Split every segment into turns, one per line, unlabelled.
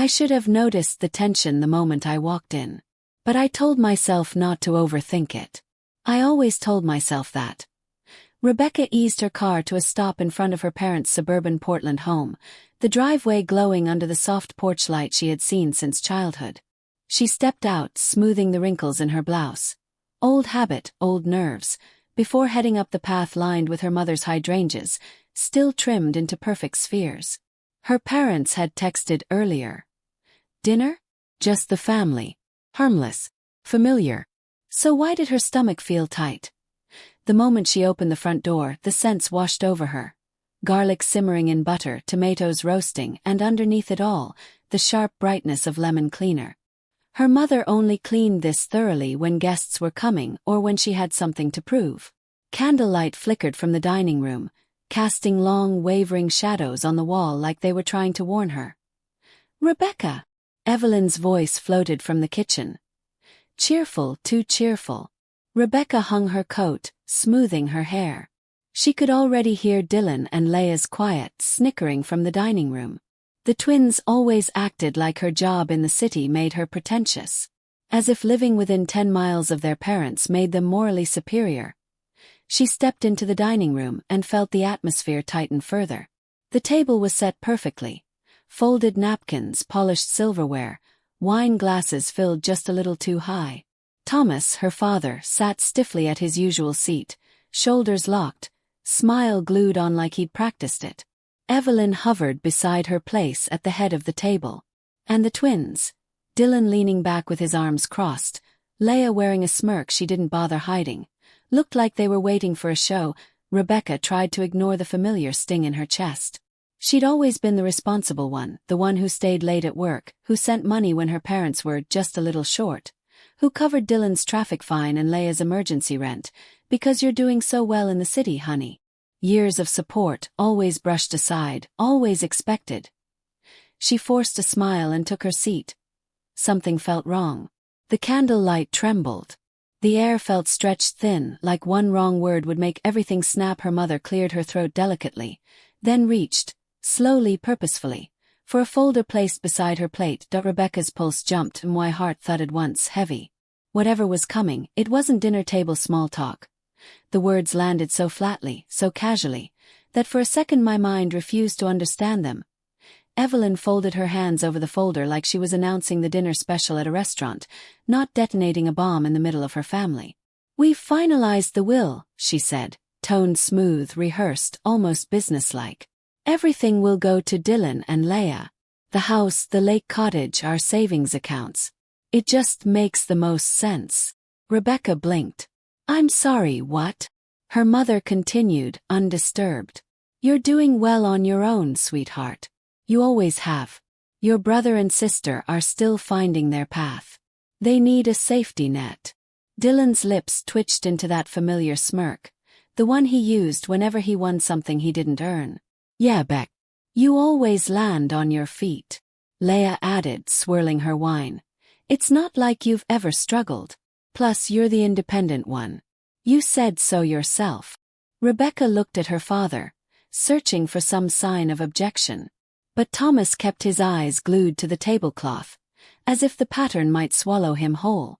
I should have noticed the tension the moment I walked in. But I told myself not to overthink it. I always told myself that. Rebecca eased her car to a stop in front of her parents' suburban Portland home, the driveway glowing under the soft porch light she had seen since childhood. She stepped out, smoothing the wrinkles in her blouse. Old habit, old nerves, before heading up the path lined with her mother's hydrangeas, still trimmed into perfect spheres. Her parents had texted earlier. Dinner? Just the family. Harmless. Familiar. So why did her stomach feel tight? The moment she opened the front door, the scents washed over her. Garlic simmering in butter, tomatoes roasting, and underneath it all, the sharp brightness of lemon cleaner. Her mother only cleaned this thoroughly when guests were coming or when she had something to prove. Candlelight flickered from the dining room, casting long, wavering shadows on the wall like they were trying to warn her. "Rebecca!" Evelyn's voice floated from the kitchen. Cheerful, too cheerful. Rebecca hung her coat, smoothing her hair. She could already hear Dylan and Leia's quiet snickering from the dining room. The twins always acted like her job in the city made her pretentious. As if living within 10 miles of their parents made them morally superior. She stepped into the dining room and felt the atmosphere tighten further. The table was set perfectly. Folded napkins, polished silverware, wine glasses filled just a little too high. Thomas, her father, sat stiffly at his usual seat, shoulders locked, smile glued on like he'd practiced it. Evelyn hovered beside her place at the head of the table. And the twins, Dylan leaning back with his arms crossed, Leia wearing a smirk she didn't bother hiding, looked like they were waiting for a show. Rebecca tried to ignore the familiar sting in her chest. She'd always been the responsible one, the one who stayed late at work, who sent money when her parents were just a little short, who covered Dylan's traffic fine and Leia's emergency rent, because you're doing so well in the city, honey. Years of support, always brushed aside, always expected. She forced a smile and took her seat. Something felt wrong. The candlelight trembled. The air felt stretched thin, like one wrong word would make everything snap. Her mother cleared her throat delicately, then reached, slowly, purposefully, for a folder placed beside her plate. Rebecca's pulse jumped and my heart thudded once, heavy. Whatever was coming, it wasn't dinner table small talk. The words landed so flatly, so casually, that for a second my mind refused to understand them. Evelyn folded her hands over the folder like she was announcing the dinner special at a restaurant, not detonating a bomb in the middle of her family. "We've finalized the will," she said, tone smooth, rehearsed, almost businesslike. "Everything will go to Dylan and Leia. The house, the lake cottage, our savings accounts. It just makes the most sense." Rebecca blinked. "I'm sorry, what?" Her mother continued, undisturbed. "You're doing well on your own, sweetheart. You always have. Your brother and sister are still finding their path. They need a safety net." Dylan's lips twitched into that familiar smirk, the one he used whenever he won something he didn't earn. "Yeah, Beck. You always land on your feet," Leia added, swirling her wine. "It's not like you've ever struggled. Plus, you're the independent one. You said so yourself." Rebecca looked at her father, searching for some sign of objection. But Thomas kept his eyes glued to the tablecloth, as if the pattern might swallow him whole.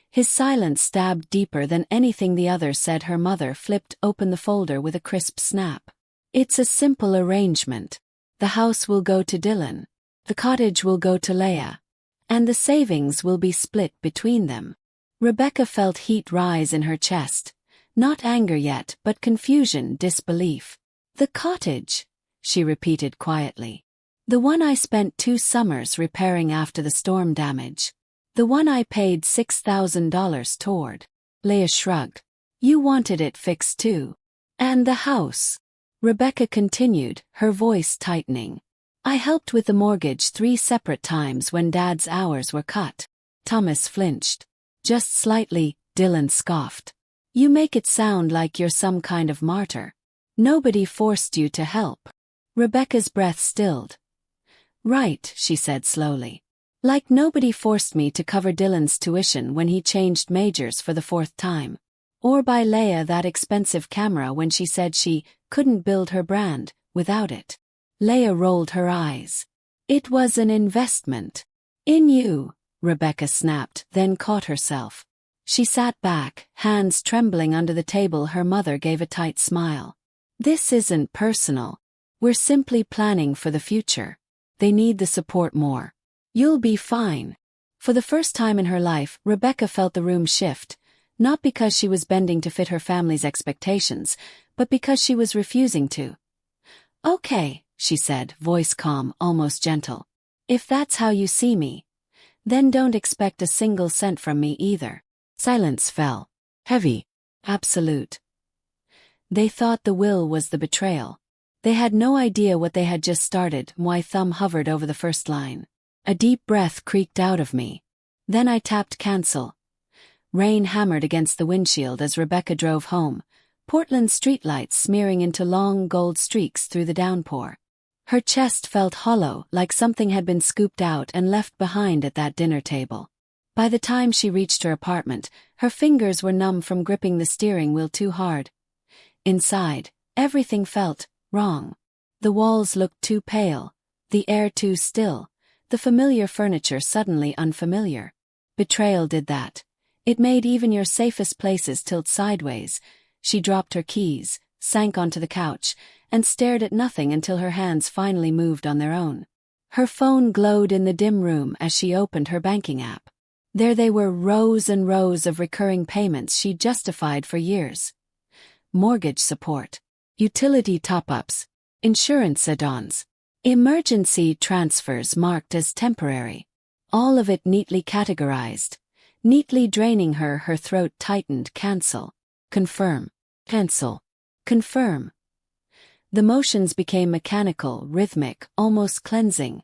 His silence stabbed deeper than anything the others said. Her mother flipped open the folder with a crisp snap. "It's a simple arrangement. The house will go to Dylan. The cottage will go to Leia. And the savings will be split between them." Rebecca felt heat rise in her chest. Not anger yet, but confusion, disbelief. "The cottage," she repeated quietly. "The one I spent 2 summers repairing after the storm damage. The one I paid $6,000 toward." Leia shrugged. "You wanted it fixed too. And the house," Rebecca continued, her voice tightening. "I helped with the mortgage 3 separate times when Dad's hours were cut." Thomas flinched. "Just slightly," Dylan scoffed. "You make it sound like you're some kind of martyr. Nobody forced you to help." Rebecca's breath stilled. "Right," she said slowly. "Like nobody forced me to cover Dylan's tuition when he changed majors for the 4th time. Or buy Leia that expensive camera when she said she couldn't build her brand without it." Leia rolled her eyes. It was an investment. In you, Rebecca snapped, then caught herself. She sat back, hands trembling under the table. Her mother gave a tight smile. This isn't personal. We're simply planning for the future. They need the support more. You'll be fine. For the first time in her life, Rebecca felt the room shift, not because she was bending to fit her family's expectations, but because she was refusing to. Okay, she said, voice calm, almost gentle. If that's how you see me, then don't expect a single cent from me either. Silence fell. Heavy. Absolute. They thought the will was the betrayal. They had no idea what they had just started. My thumb hovered over the first line. A deep breath creaked out of me. Then I tapped cancel. Rain hammered against the windshield as Rebecca drove home, Portland streetlights smearing into long gold streaks through the downpour. Her chest felt hollow, like something had been scooped out and left behind at that dinner table. By the time she reached her apartment, her fingers were numb from gripping the steering wheel too hard. Inside, everything felt wrong. The walls looked too pale, the air too still, the familiar furniture suddenly unfamiliar. Betrayal did that. It made even your safest places tilt sideways. She dropped her keys, sank onto the couch, and stared at nothing until her hands finally moved on their own. Her phone glowed in the dim room as she opened her banking app. There they were, rows and rows of recurring payments she'd justified for years. Mortgage support, utility top-ups, insurance add-ons, emergency transfers marked as temporary. All of it neatly categorized, neatly draining her. Her throat tightened. Cancel. Confirm. Cancel. Confirm. The motions became mechanical, rhythmic, almost cleansing.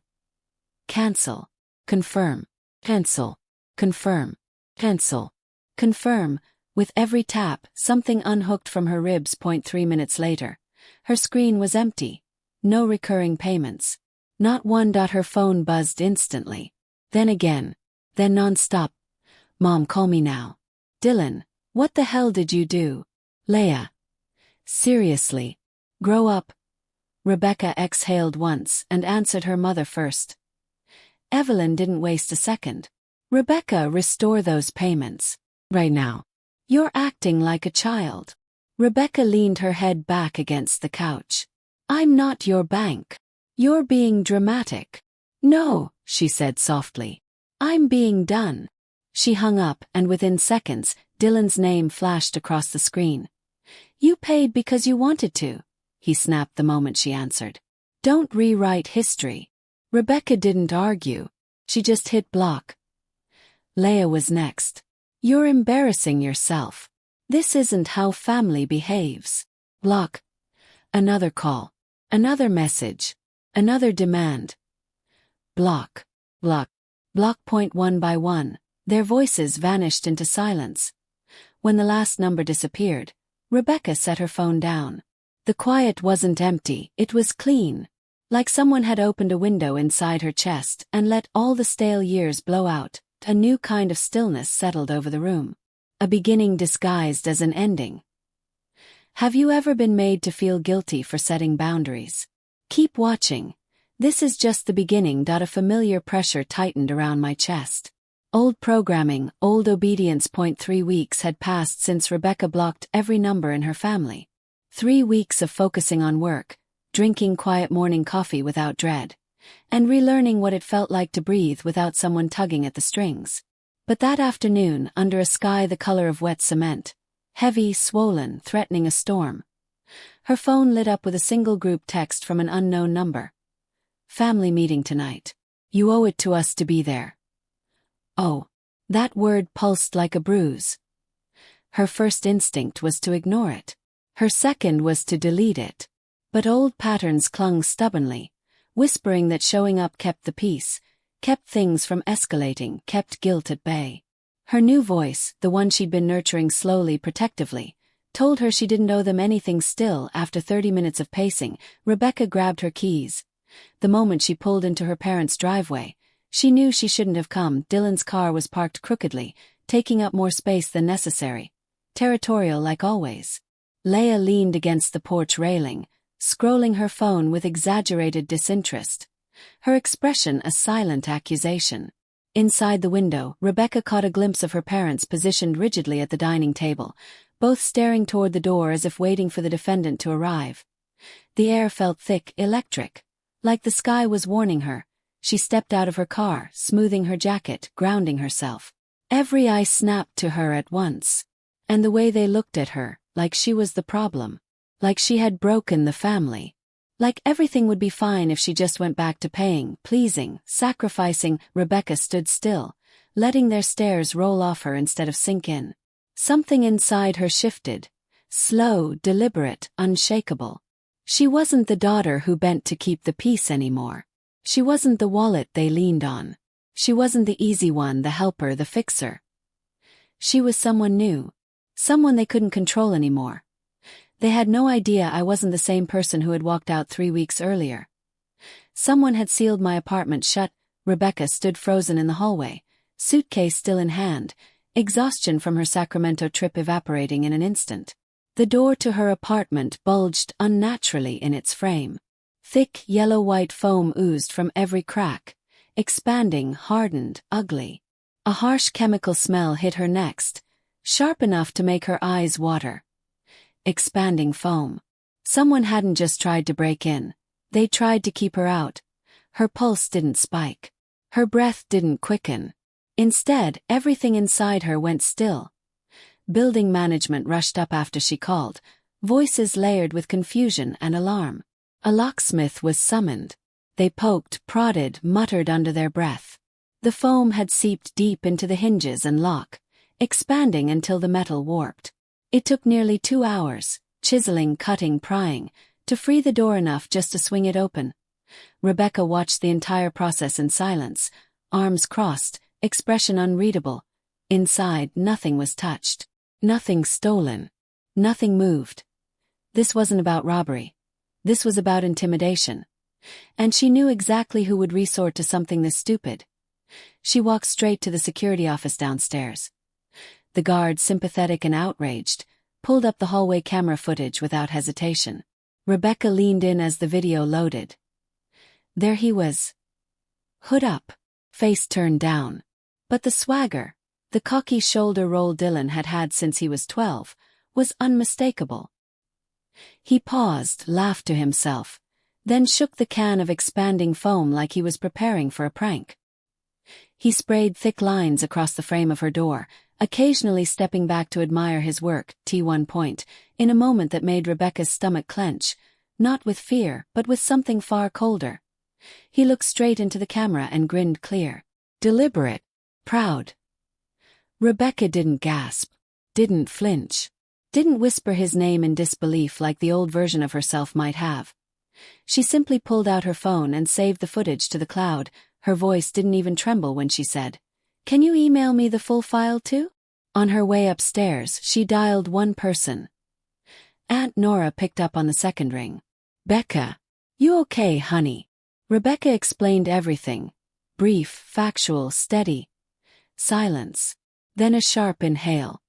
Cancel. Confirm. Cancel. Confirm. Cancel. Confirm. With every tap, something unhooked from her ribs. 3 minutes later, her screen was empty. No recurring payments. Not one. Her phone buzzed instantly. Then again. Then non-stop. Mom, call me now. Dylan, what the hell did you do? Leia. Seriously. Grow up. Rebecca exhaled once and answered her mother first. Evelyn didn't waste a second. Rebecca, restore those payments. Right now. You're acting like a child. Rebecca leaned her head back against the couch. I'm not your bank. You're being dramatic. No, she said softly. I'm being done. She hung up, and within seconds, Dylan's name flashed across the screen. You paid because you wanted to, he snapped the moment she answered. Don't rewrite history. Rebecca didn't argue. She just hit block. Leia was next. You're embarrassing yourself. This isn't how family behaves. Block. Another call. Another message. Another demand. Block. Block. Block. One by one, their voices vanished into silence. When the last number disappeared, Rebecca set her phone down. The quiet wasn't empty, it was clean. Like someone had opened a window inside her chest and let all the stale years blow out. A new kind of stillness settled over the room. A beginning disguised as an ending. Have you ever been made to feel guilty for setting boundaries? Keep watching. This is just the beginning. A familiar pressure tightened around my chest. Old programming, old obedience. 3 weeks had passed since Rebecca blocked every number in her family. 3 weeks of focusing on work, drinking quiet morning coffee without dread, and relearning what it felt like to breathe without someone tugging at the strings. But that afternoon, under a sky the color of wet cement, heavy, swollen, threatening a storm, her phone lit up with a single group text from an unknown number. Family meeting tonight. You owe it to us to be there. Oh, that word pulsed like a bruise. Her first instinct was to ignore it. Her second was to delete it. But old patterns clung stubbornly, whispering that showing up kept the peace, kept things from escalating, kept guilt at bay. Her new voice, the one she'd been nurturing slowly, protectively, told her she didn't owe them anything. Still, after 30 minutes of pacing, Rebecca grabbed her keys. The moment she pulled into her parents' driveway, she knew she shouldn't have come. Dylan's car was parked crookedly, taking up more space than necessary. Territorial like always. Leia leaned against the porch railing, scrolling her phone with exaggerated disinterest. her expression a silent accusation. Inside the window, Rebecca caught a glimpse of her parents positioned rigidly at the dining table, both staring toward the door as if waiting for the defendant to arrive. The air felt thick, electric, like the sky was warning her. She stepped out of her car, smoothing her jacket, grounding herself. Every eye snapped to her at once. And the way they looked at her, like she was the problem. Like she had broken the family. Like everything would be fine if she just went back to paying, pleasing, sacrificing. Rebecca stood still, letting their stares roll off her instead of sink in. Something inside her shifted. Slow, deliberate, unshakable. She wasn't the daughter who bent to keep the peace anymore. She wasn't the wallet they leaned on. She wasn't the easy one, the helper, the fixer. She was someone new. Someone they couldn't control anymore. They had no idea I wasn't the same person who had walked out 3 weeks earlier. Someone had sealed my apartment shut. Rebecca stood frozen in the hallway, suitcase still in hand, exhaustion from her Sacramento trip evaporating in an instant. The door to her apartment bulged unnaturally in its frame. Thick, yellow-white foam oozed from every crack, expanding, hardened, ugly. A harsh chemical smell hit her next, sharp enough to make her eyes water. Expanding foam. Someone hadn't just tried to break in. They tried to keep her out. Her pulse didn't spike. Her breath didn't quicken. Instead, everything inside her went still. Building management rushed up after she called, voices layered with confusion and alarm. A locksmith was summoned. They poked, prodded, muttered under their breath. The foam had seeped deep into the hinges and lock, expanding until the metal warped. It took nearly 2 hours, chiseling, cutting, prying, to free the door enough just to swing it open. Rebecca watched the entire process in silence, arms crossed, expression unreadable. Inside, nothing was touched. Nothing stolen. Nothing moved. This wasn't about robbery. This was about intimidation. And she knew exactly who would resort to something this stupid. She walked straight to the security office downstairs. The guard, sympathetic and outraged, pulled up the hallway camera footage without hesitation. Rebecca leaned in as the video loaded. There he was. Hood up, face turned down. But the swagger, the cocky shoulder roll Dylan had had since he was 12, was unmistakable. He paused, laughed to himself, then shook the can of expanding foam like he was preparing for a prank. He sprayed thick lines across the frame of her door, occasionally stepping back to admire his work, T1 point, in a moment that made Rebecca's stomach clench, not with fear, but with something far colder. He looked straight into the camera and grinned clear. Deliberate. Proud. Rebecca didn't gasp. Didn't flinch. Didn't whisper his name in disbelief like the old version of herself might have. She simply pulled out her phone and saved the footage to the cloud. Her voice didn't even tremble when she said, "Can you email me the full file too?" On her way upstairs, she dialed one person. Aunt Nora picked up on the second ring. "Becca. You okay, honey?" Rebecca explained everything. Brief, factual, steady. Silence. Then a sharp inhale.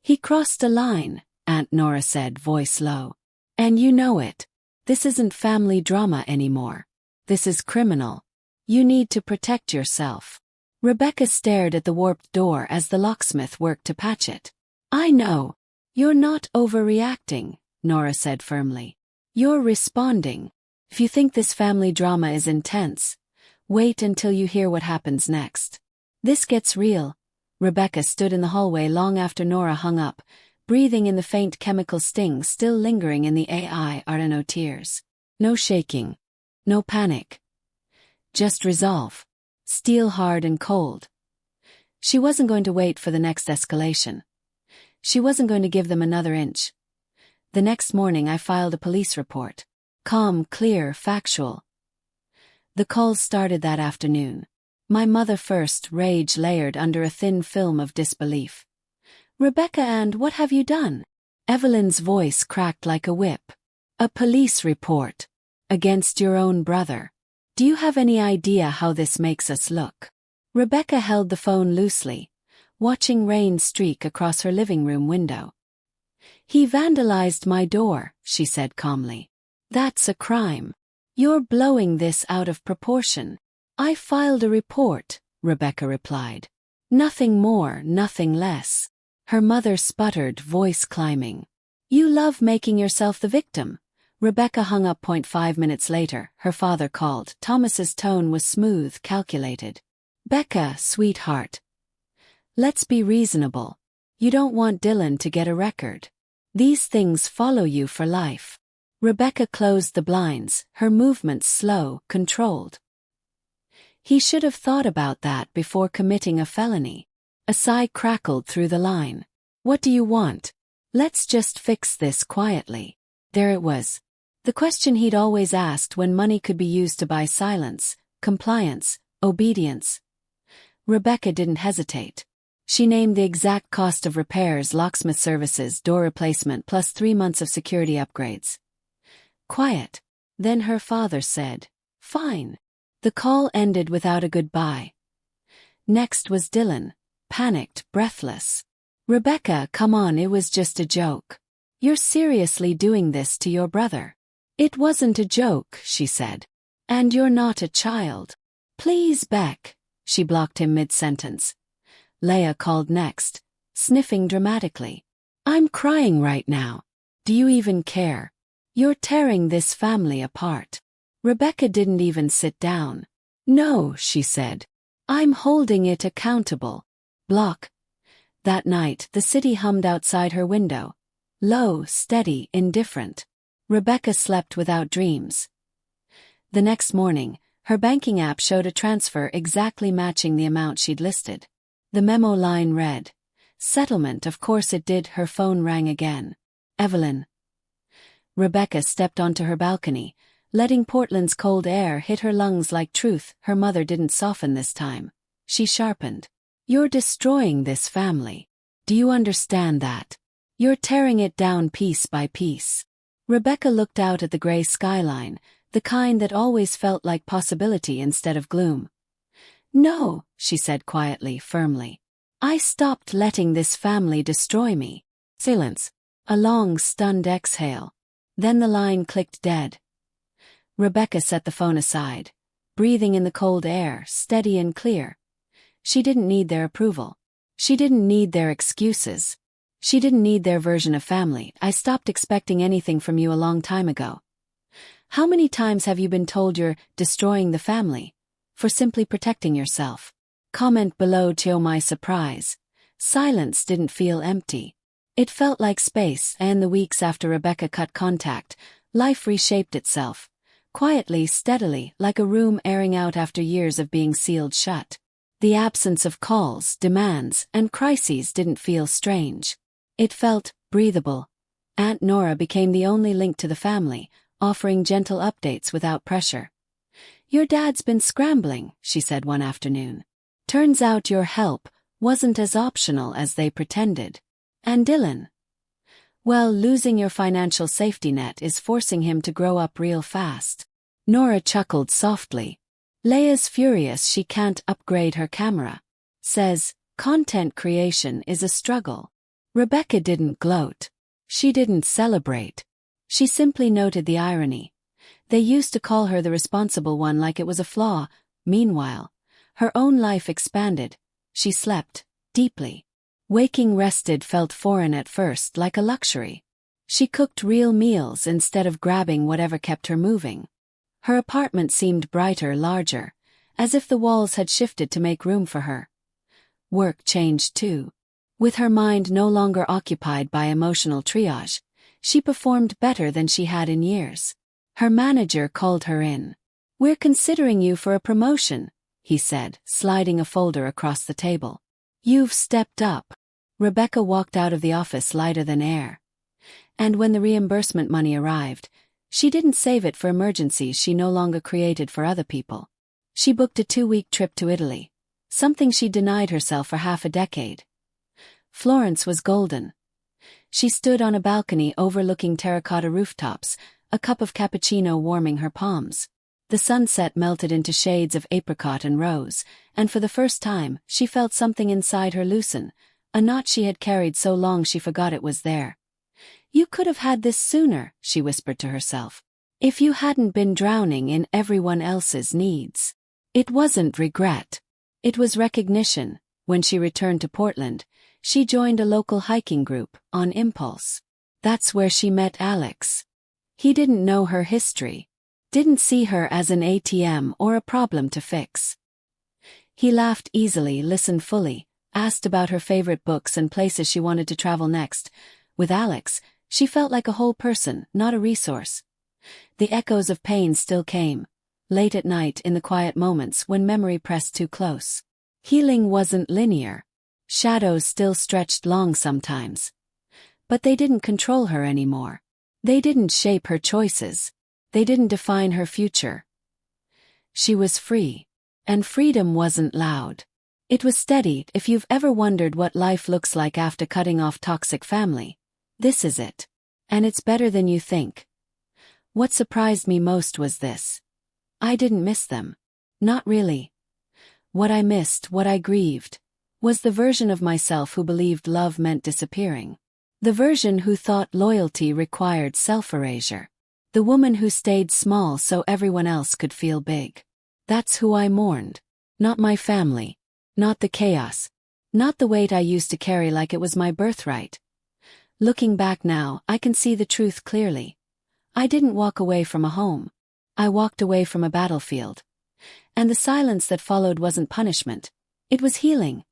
"He crossed a line," Aunt Nora said, voice low. "And you know it. This isn't family drama anymore. This is criminal. You need to protect yourself." Rebecca stared at the warped door as the locksmith worked to patch it. "I know. You're not overreacting," Nora said firmly. "You're responding. If you think this family drama is intense, wait until you hear what happens next. This gets real." Rebecca stood in the hallway long after Nora hung up, breathing in the faint chemical sting still lingering in the AI. No tears. No shaking. No panic. Just resolve. Steel hard and cold. She wasn't going to wait for the next escalation. She wasn't going to give them another inch. The next morning I filed a police report. Calm, clear, factual. The calls started that afternoon. My mother first, rage layered under a thin film of disbelief. "Rebecca, and what have you done?" Evelyn's voice cracked like a whip. "A police report. Against your own brother. Do you have any idea how this makes us look?" Rebecca held the phone loosely, watching rain streak across her living room window. "He vandalized my door," she said calmly. "That's a crime. You're blowing this out of proportion. I filed a report, Rebecca replied. Nothing more, nothing less. Her mother sputtered, voice climbing. You love making yourself the victim. Rebecca hung up. 5 minutes later, her father called. Thomas's tone was smooth, calculated. Becca, sweetheart. Let's be reasonable. You don't want Dylan to get a record. These things follow you for life. Rebecca closed the blinds, her movements slow, controlled. He should have thought about that before committing a felony. A sigh crackled through the line. What do you want? Let's just fix this quietly. There it was. The question he'd always asked when money could be used to buy silence, compliance, obedience. Rebecca didn't hesitate. She named the exact cost of repairs, locksmith services, door replacement, plus 3 months of security upgrades. Quiet. Then her father said, Fine. The call ended without a goodbye. Next was Dylan, panicked, breathless. Rebecca, come on, it was just a joke. You're seriously doing this to your brother. It wasn't a joke, she said. And you're not a child. Please, Beck. She blocked him mid-sentence. Leah called next, sniffing dramatically. I'm crying right now. Do you even care? You're tearing this family apart. Rebecca didn't even sit down. No, she said. I'm holding it accountable. Block. That night, the city hummed outside her window. Low, steady, indifferent. Rebecca slept without dreams. The next morning, her banking app showed a transfer exactly matching the amount she'd listed. The memo line read, Settlement, of course it did. Her phone rang again. Evelyn. Rebecca stepped onto her balcony, letting Portland's cold air hit her lungs like truth. Her mother didn't soften this time. She sharpened. You're destroying this family. Do you understand that? You're tearing it down piece by piece. Rebecca looked out at the gray skyline, the kind that always felt like possibility instead of gloom. No, she said quietly, firmly. I stopped letting this family destroy me. Silence. A long, stunned exhale. Then the line clicked dead. Rebecca set the phone aside, breathing in the cold air, steady and clear. She didn't need their approval. She didn't need their excuses. She didn't need their version of family. I stopped expecting anything from you a long time ago. How many times have you been told you're destroying the family for simply protecting yourself? Comment below to show my surprise. Silence didn't feel empty. It felt like space, and the weeks after Rebecca cut contact, life reshaped itself. Quietly, steadily, like a room airing out after years of being sealed shut. The absence of calls, demands, and crises didn't feel strange. It felt breathable. Aunt Nora became the only link to the family, offering gentle updates without pressure. Your dad's been scrambling, she said one afternoon. Turns out your help wasn't as optional as they pretended. And Dylan? Well, losing your financial safety net is forcing him to grow up real fast. Nora chuckled softly. Leia's furious she can't upgrade her camera. Says, content creation is a struggle. Rebecca didn't gloat. She didn't celebrate. She simply noted the irony. They used to call her the responsible one like it was a flaw. Meanwhile, her own life expanded. She slept, deeply. Waking rested felt foreign at first, like a luxury. She cooked real meals instead of grabbing whatever kept her moving. Her apartment seemed brighter, larger, as if the walls had shifted to make room for her. Work changed too. With her mind no longer occupied by emotional triage, she performed better than she had in years. Her manager called her in. We're considering you for a promotion, he said, sliding a folder across the table. You've stepped up. Rebecca walked out of the office lighter than air. And when the reimbursement money arrived, she didn't save it for emergencies she no longer created for other people. She booked a 2-week trip to Italy, something she denied herself for half a decade. Florence was golden. She stood on a balcony overlooking terracotta rooftops, a cup of cappuccino warming her palms. The sunset melted into shades of apricot and rose, and for the first time, she felt something inside her loosen, a knot she had carried so long she forgot it was there. You could have had this sooner, she whispered to herself. If you hadn't been drowning in everyone else's needs. It wasn't regret. It was recognition. When she returned to Portland, she joined a local hiking group, on impulse. That's where she met Alex. He didn't know her history. Didn't see her as an ATM or a problem to fix. He laughed easily, listened fully, asked about her favorite books and places she wanted to travel next. With Alex, she felt like a whole person, not a resource. The echoes of pain still came, late at night in the quiet moments when memory pressed too close. Healing wasn't linear. Shadows still stretched long sometimes. But they didn't control her anymore. They didn't shape her choices. They didn't define her future. She was free. And freedom wasn't loud. It was steady. If you've ever wondered what life looks like after cutting off toxic family, this is it. And it's better than you think. What surprised me most was this. I didn't miss them. Not really. What I missed, what I grieved, was the version of myself who believed love meant disappearing. The version who thought loyalty required self-erasure. The woman who stayed small so everyone else could feel big. That's who I mourned. Not my family. Not the chaos. Not the weight I used to carry like it was my birthright. Looking back now, I can see the truth clearly. I didn't walk away from a home. I walked away from a battlefield. And the silence that followed wasn't punishment. It was healing.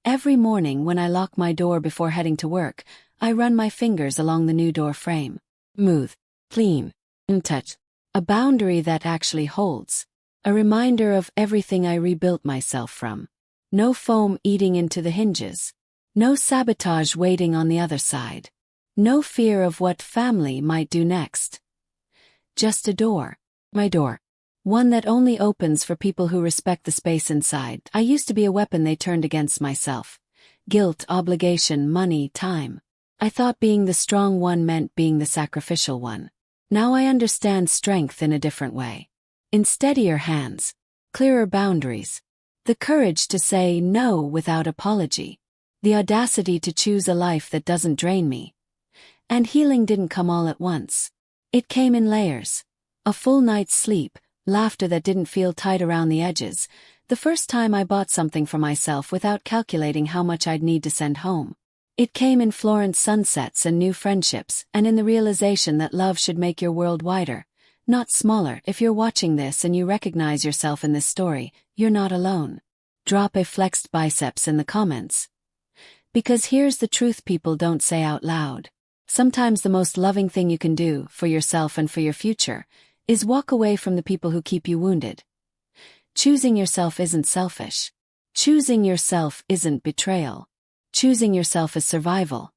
Every morning when I lock my door before heading to work, I run my fingers along the new door frame. Smooth, clean, in touch. A boundary that actually holds. A reminder of everything I rebuilt myself from. No foam eating into the hinges. No sabotage waiting on the other side. No fear of what family might do next. Just a door. My door. One that only opens for people who respect the space inside. I used to be a weapon they turned against myself. Guilt, obligation, money, time. I thought being the strong one meant being the sacrificial one. Now I understand strength in a different way. In steadier hands. Clearer boundaries. The courage to say no without apology. The audacity to choose a life that doesn't drain me. And healing didn't come all at once. It came in layers. A full night's sleep, laughter that didn't feel tight around the edges, the first time I bought something for myself without calculating how much I'd need to send home. It came in Florence sunsets and new friendships, and in the realization that love should make your world wider, not smaller. If you're watching this and you recognize yourself in this story, you're not alone. Drop a flexed biceps in the comments. Because here's the truth people don't say out loud. Sometimes the most loving thing you can do, for yourself and for your future, is walk away from the people who keep you wounded. Choosing yourself isn't selfish. Choosing yourself isn't betrayal. Choosing yourself is survival.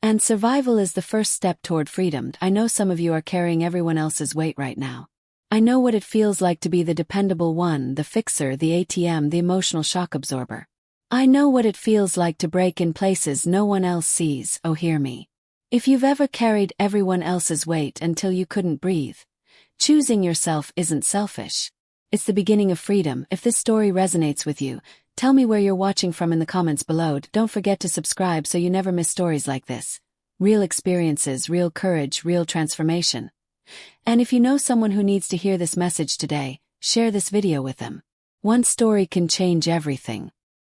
And survival is the first step toward freedom. I know some of you are carrying everyone else's weight right now. I know what it feels like to be the dependable one, the fixer, the ATM, the emotional shock absorber. I know what it feels like to break in places no one else sees. Oh, hear me. If you've ever carried everyone else's weight until you couldn't breathe, choosing yourself isn't selfish. It's the beginning of freedom. If this story resonates with you, tell me where you're watching from in the comments below. Don't forget to subscribe so you never miss stories like this. Real experiences, real courage, real transformation. And if you know someone who needs to hear this message today, share this video with them. One story can change everything.